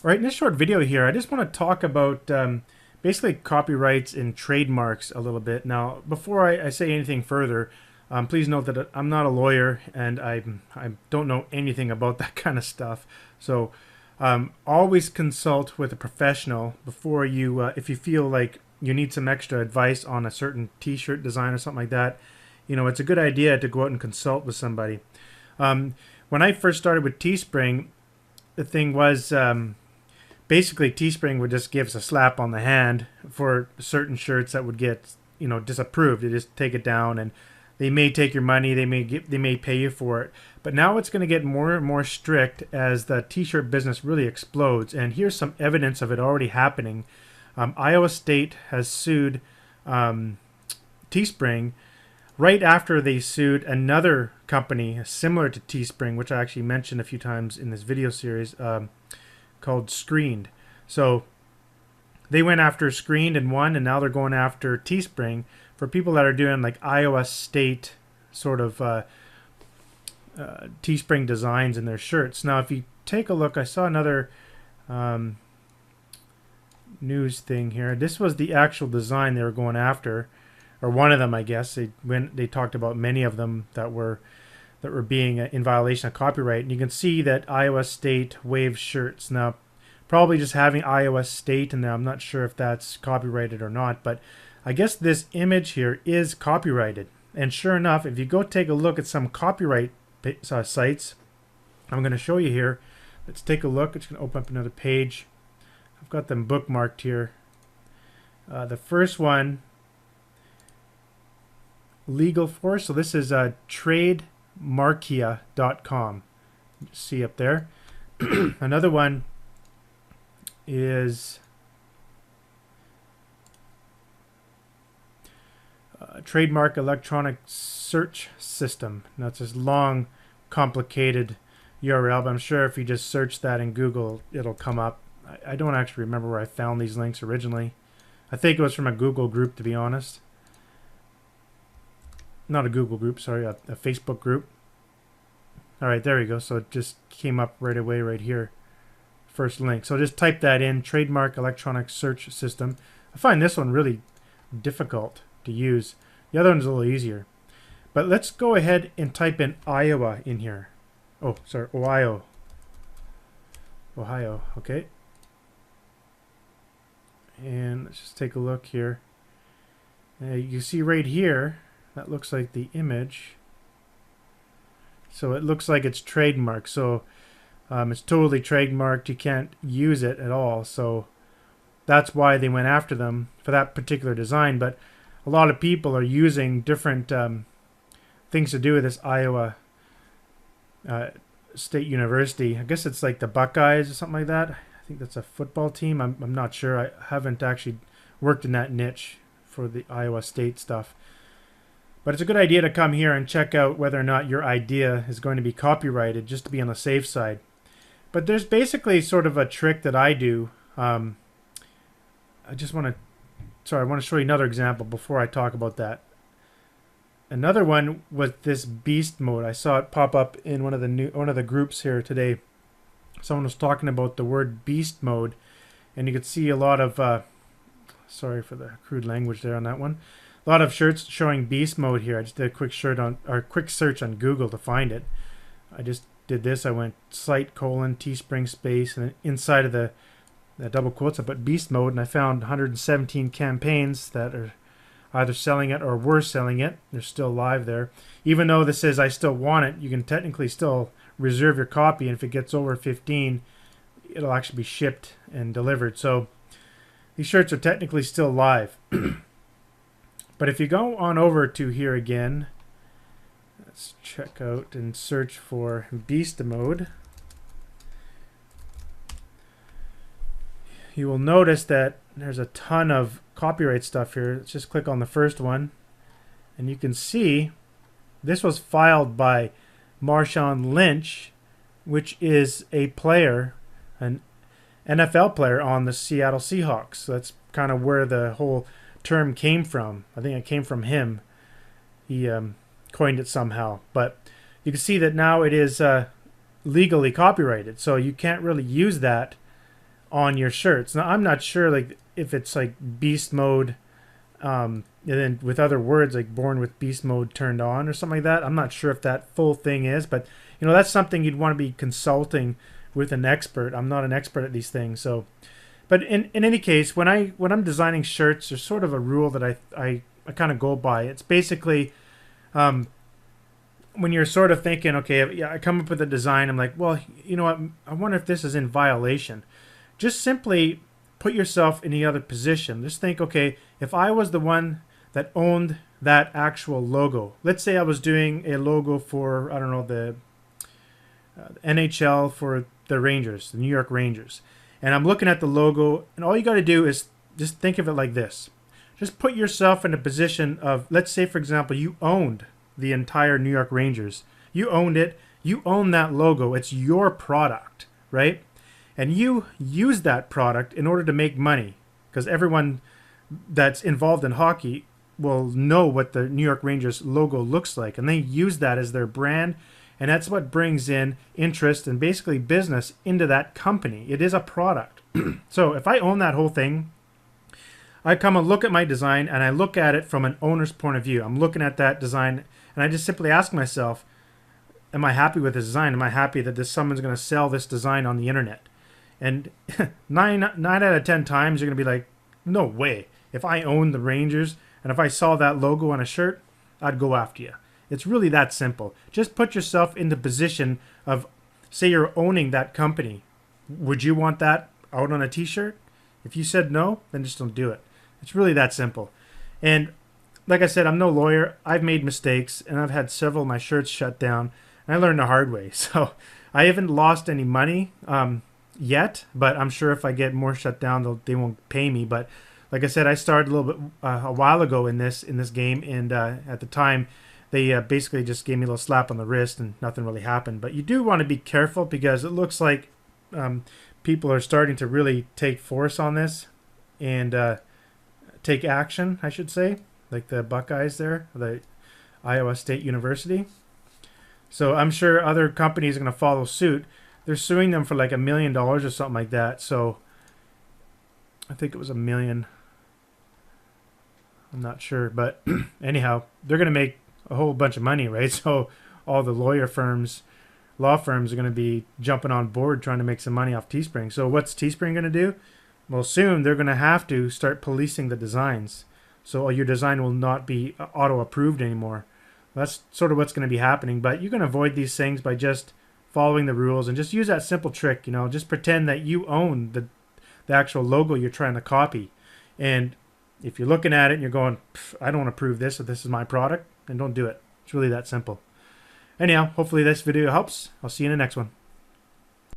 All right, in this short video here, I just want to talk about basically copyrights and trademarks a little bit. Now, before I say anything further, please note that I'm not a lawyer and I don't know anything about that kind of stuff. So always consult with a professional before you, if you feel like you need some extra advice on a certain t-shirt design or something like that. You know, it's a good idea to go out and consult with somebody. When I first started with Teespring, the thing was basically Teespring would just give us a slap on the hand for certain shirts that would get, you know, disapproved. They just take it down, and they may take your money, they may pay you for it. But now it's going to get more and more strict as the t-shirt business really explodes. And here's some evidence of it already happening. Iowa State has sued Teespring right after they sued another company similar to Teespring, which I actually mentioned a few times in this video series, called Screened. So they went after Screened and won, and now they're going after Teespring for people that are doing like Iowa State sort of Teespring designs in their shirts. Now, if you take a look, I saw another news thing here. This was the actual design they were going after, or one of them, I guess. They talked about many of them that were being in violation of copyright. And you can see that Iowa State wave shirts. Now, probably just having Iowa State in there, I'm not sure if that's copyrighted or not, but I guess this image here is copyrighted. And sure enough, if you go take a look at some copyright sites, I'm going to show you here. Let's take a look. It's going to open up another page. I've got them bookmarked here. The first one, Legal Force. So this is trademarkia.com. See up there. Another one is Trademark Electronic Search System. Now it's this long, complicated URL, but I'm sure if you just search that in Google, it'll come up. I don't actually remember where I found these links originally. I think it was from a Google group, to be honest. Not a Google group, sorry, a Facebook group. All right, there we go. So it just came up right away right here. First link. So just type that in, Trademark Electronic Search System. I find this one really difficult to use. The other one's a little easier. But let's go ahead and type in Iowa in here. Oh, sorry, Ohio. Ohio, okay. And let's just take a look here. You see right here, that looks like the image. So it looks like it's trademarked. So it's totally trademarked. You can't use it at all. So that's why they went after them for that particular design. But a lot of people are using different things to do with this Iowa State University. I guess it's like the Buckeyes or something like that. I think that's a football team. I'm not sure. I haven't actually worked in that niche for the Iowa State stuff. But it's a good idea to come here and check out whether or not your idea is going to be copyrighted, just to be on the safe side. But there's basically sort of a trick that I do. I want to show you another example before I talk about that. Another one was this beast mode. I saw it pop up in one of the groups here today. Someone was talking about the word beast mode, and you could see a lot of sorry for the crude language there on that one. A lot of shirts showing beast mode here. I just did a quick search on Google to find it. I just did this. I went site : Teespring space, and inside of the double quotes I put beast mode, and I found 117 campaigns that are either selling it or were selling it. They're still live there. Even though this says I still want it, you can technically still reserve your copy, and if it gets over 15, it'll actually be shipped and delivered. So these shirts are technically still live. But if you go on over to here again, let's check out and search for beast mode. You will notice that there's a ton of copyright stuff here. Let's just click on the first one, and you can see this was filed by Marshawn Lynch, which is a player, an NFL player on the Seattle Seahawks. So that's kind of where the whole term came from. I think it came from him. He coined it somehow. But you can see that now it is legally copyrighted. So you can't really use that on your shirts. Now I'm not sure like if it's like beast mode, and then with other words like born with beast mode turned on or something like that. I'm not sure if that full thing is, but that's something you'd want to be consulting with an expert. I'm not an expert at these things, so. But in any case, when I'm designing shirts, there's sort of a rule that I kind of go by. It's basically when you're sort of thinking, okay, yeah, I come up with a design. I'm like, well, you know what? I wonder if this is in violation. Just simply put yourself in the other position. Just think, okay, if I was the one that owned that actual logo, let's say I was doing a logo for, I don't know, the NHL for the Rangers, the New York Rangers, and I'm looking at the logo, and all you got to do is just think of it like this. Just put yourself in a position of, let's say, for example, you owned the entire New York Rangers. You owned it. You own that logo. It's your product, right? And you use that product in order to make money, because everyone that's involved in hockey will know what the New York Rangers logo looks like, and they use that as their brand, and that's what brings in interest and basically business into that company. It is a product. So if I own that whole thing, I come and look at my design, and I look at it from an owner's point of view. I'm looking at that design, and I just simply ask myself, am I happy with this design? Am I happy that someone's going to sell this design on the internet? And nine out of 10 times, you're going to be like, no way. If I owned the Rangers, and if I saw that logo on a shirt, I'd go after you. It's really that simple. Just put yourself in the position of, say you're owning that company. Would you want that out on a t-shirt? If you said no, then just don't do it. It's really that simple. And like I said, I'm no lawyer. I've made mistakes, and I've had several of my shirts shut down, and I learned the hard way. So I haven't lost any money yet, but I'm sure if I get more shut down, they won't pay me. But like I said, I started a little bit a while ago in this game, and at the time, they basically just gave me a little slap on the wrist, and nothing really happened. But you do want to be careful, because it looks like people are starting to really take force on this and take action, I should say, like the Buckeyes there, the Iowa State University. So I'm sure other companies are going to follow suit. They're suing them for like $1 million or something like that. So I think it was $1 million. I'm not sure, but anyhow, they're going to make a whole bunch of money, right? So all the law firms are going to be jumping on board trying to make some money off Teespring. So what's Teespring going to do? Well, soon they're going to have to start policing the designs. So your design will not be auto-approved anymore. That's sort of what's going to be happening. But you can avoid these things by just following the rules and just use that simple trick. Just pretend that you own the actual logo you're trying to copy. And if you're looking at it and you're going, I don't approve this, if this is my product, then don't do it. It's really that simple. Anyhow, hopefully this video helps. I'll see you in the next one.